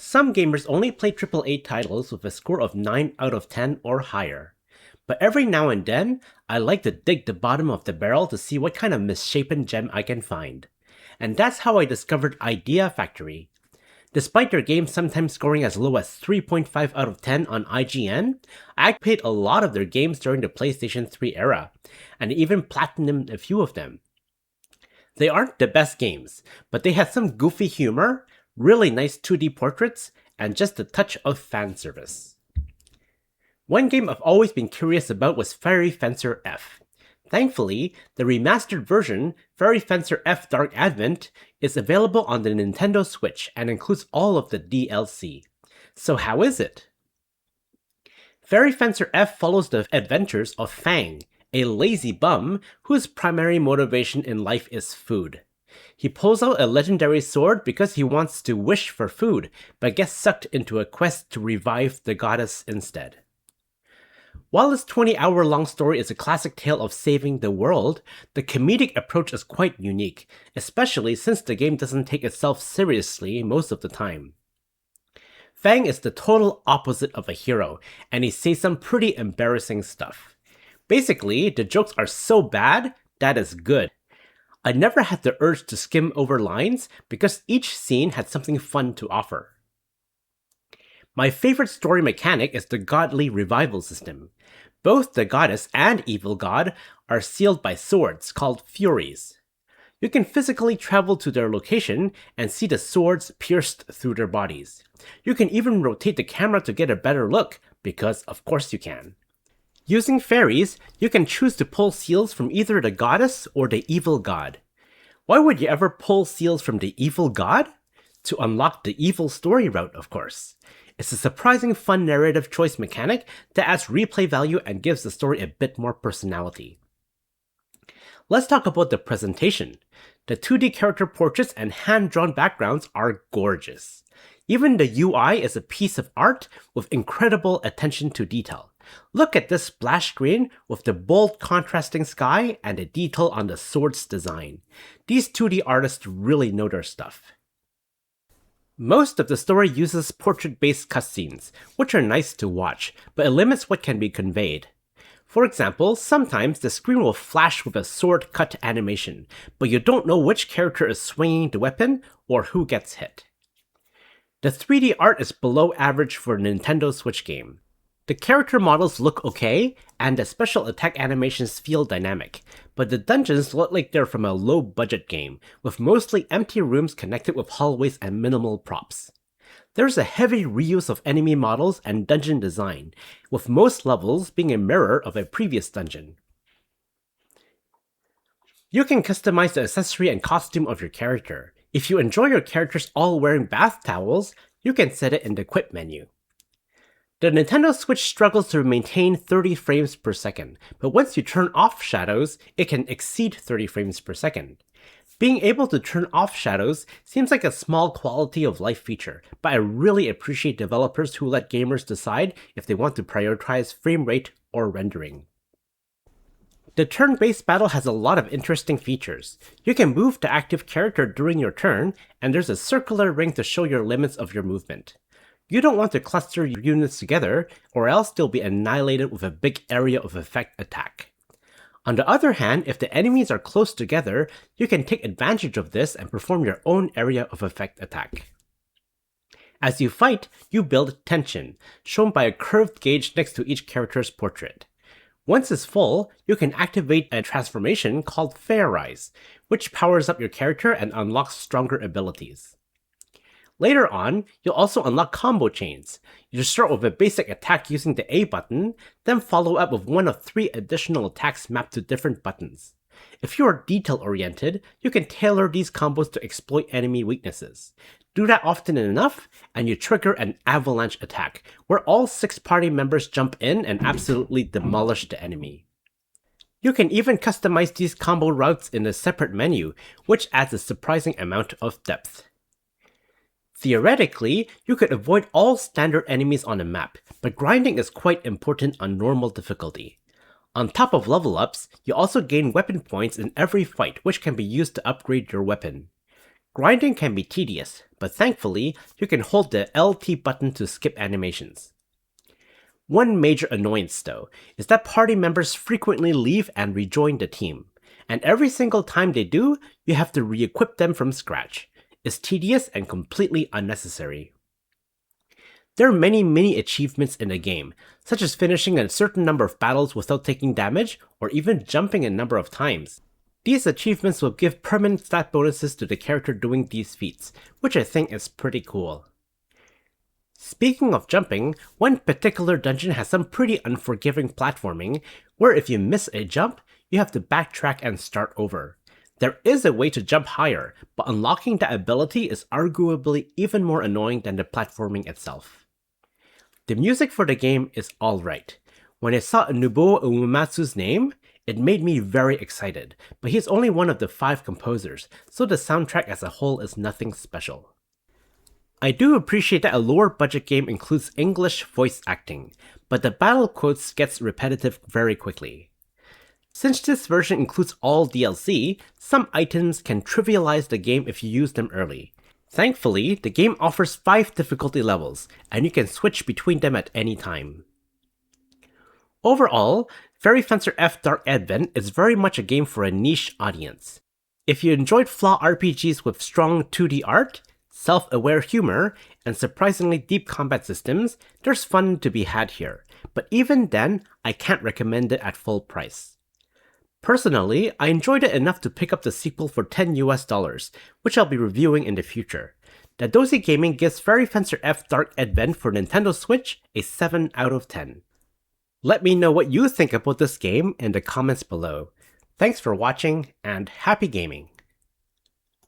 Some gamers only play AAA titles with a score of 9 out of 10 or higher. But every now and then, I like to dig the bottom of the barrel to see what kind of misshapen gem I can find. And that's how I discovered Idea Factory. Despite their games sometimes scoring as low as 3.5 out of 10 on IGN, I played a lot of their games during the PlayStation 3 era, and even platinumed a few of them. They aren't the best games, but they have some goofy humor, really nice 2D portraits, and just a touch of fan service. One game I've always been curious about was Fairy Fencer F. Thankfully, the remastered version, Fairy Fencer F Dark Advent, is available on the Nintendo Switch and includes all of the DLC. So how is it? Fairy Fencer F follows the adventures of Fang, a lazy bum whose primary motivation in life is food. He pulls out a legendary sword because he wants to wish for food, but gets sucked into a quest to revive the goddess instead. While this 20-hour-long story is a classic tale of saving the world, the comedic approach is quite unique, especially since the game doesn't take itself seriously most of the time. Fang is the total opposite of a hero, and he says some pretty embarrassing stuff. Basically, the jokes are so bad, that is good. I never had the urge to skim over lines because each scene had something fun to offer. My favorite story mechanic is the godly revival system. Both the goddess and evil god are sealed by swords called Furies. You can physically travel to their location and see the swords pierced through their bodies. You can even rotate the camera to get a better look, because of course you can. Using fairies, you can choose to pull seals from either the goddess or the evil god. Why would you ever pull seals from the evil god? To unlock the evil story route, of course. It's a surprising fun narrative choice mechanic that adds replay value and gives the story a bit more personality. Let's talk about the presentation. The 2D character portraits and hand-drawn backgrounds are gorgeous. Even the UI is a piece of art with incredible attention to detail. Look at this splash screen with the bold contrasting sky and the detail on the sword's design. These 2D artists really know their stuff. Most of the story uses portrait-based cutscenes, which are nice to watch, but it limits what can be conveyed. For example, sometimes the screen will flash with a sword cut animation, but you don't know which character is swinging the weapon or who gets hit. The 3D art is below average for a Nintendo Switch game. The character models look okay, and the special attack animations feel dynamic, but the dungeons look like they're from a low-budget game, with mostly empty rooms connected with hallways and minimal props. There's a heavy reuse of enemy models and dungeon design, with most levels being a mirror of a previous dungeon. You can customize the accessory and costume of your character. If you enjoy your characters all wearing bath towels, you can set it in the Equip menu. The Nintendo Switch struggles to maintain 30 frames per second, but once you turn off shadows, it can exceed 30 frames per second. Being able to turn off shadows seems like a small quality of life feature, but I really appreciate developers who let gamers decide if they want to prioritize frame rate or rendering. The turn-based battle has a lot of interesting features. You can move the active character during your turn, and there's a circular ring to show your limits of your movement. You don't want to cluster your units together, or else they'll be annihilated with a big area of effect attack. On the other hand, if the enemies are close together, you can take advantage of this and perform your own area of effect attack. As you fight, you build tension, shown by a curved gauge next to each character's portrait. Once it's full, you can activate a transformation called Fairize, which powers up your character and unlocks stronger abilities. Later on, you'll also unlock combo chains. You start with a basic attack using the A button, then follow up with one of 3 additional attacks mapped to different buttons. If you are detail-oriented, you can tailor these combos to exploit enemy weaknesses. Do that often enough, and you trigger an avalanche attack, where all 6 party members jump in and absolutely demolish the enemy. You can even customize these combo routes in a separate menu, which adds a surprising amount of depth. Theoretically, you could avoid all standard enemies on a map, but grinding is quite important on normal difficulty. On top of level ups, you also gain weapon points in every fight, which can be used to upgrade your weapon. Grinding can be tedious, but thankfully, you can hold the LT button to skip animations. One major annoyance, though, is that party members frequently leave and rejoin the team, and every single time they do, you have to re-equip them from scratch. It's tedious and completely unnecessary. There are many mini achievements in the game, such as finishing a certain number of battles without taking damage, or even jumping a number of times. These achievements will give permanent stat bonuses to the character doing these feats, which I think is pretty cool. Speaking of jumping, one particular dungeon has some pretty unforgiving platforming, where if you miss a jump, you have to backtrack and start over. There is a way to jump higher, but unlocking that ability is arguably even more annoying than the platforming itself. The music for the game is alright. When I saw Nobuo Uematsu's name, it made me very excited, but he's only one of the 5 composers, so the soundtrack as a whole is nothing special. I do appreciate that a lower budget game includes English voice acting, but the battle quotes gets repetitive very quickly. Since this version includes all DLC, some items can trivialize the game if you use them early. Thankfully, the game offers 5 difficulty levels, and you can switch between them at any time. Overall, Fairy Fencer F Dark Advent is very much a game for a niche audience. If you enjoyed flaw RPGs with strong 2D art, self-aware humor, and surprisingly deep combat systems, there's fun to be had here, but even then, I can't recommend it at full price. Personally, I enjoyed it enough to pick up the sequel for $10, which I'll be reviewing in the future. Dadozy Gaming gives Fairy Fencer F Dark Advent for Nintendo Switch a 7 out of 10. Let me know what you think about this game in the comments below. Thanks for watching, and happy gaming!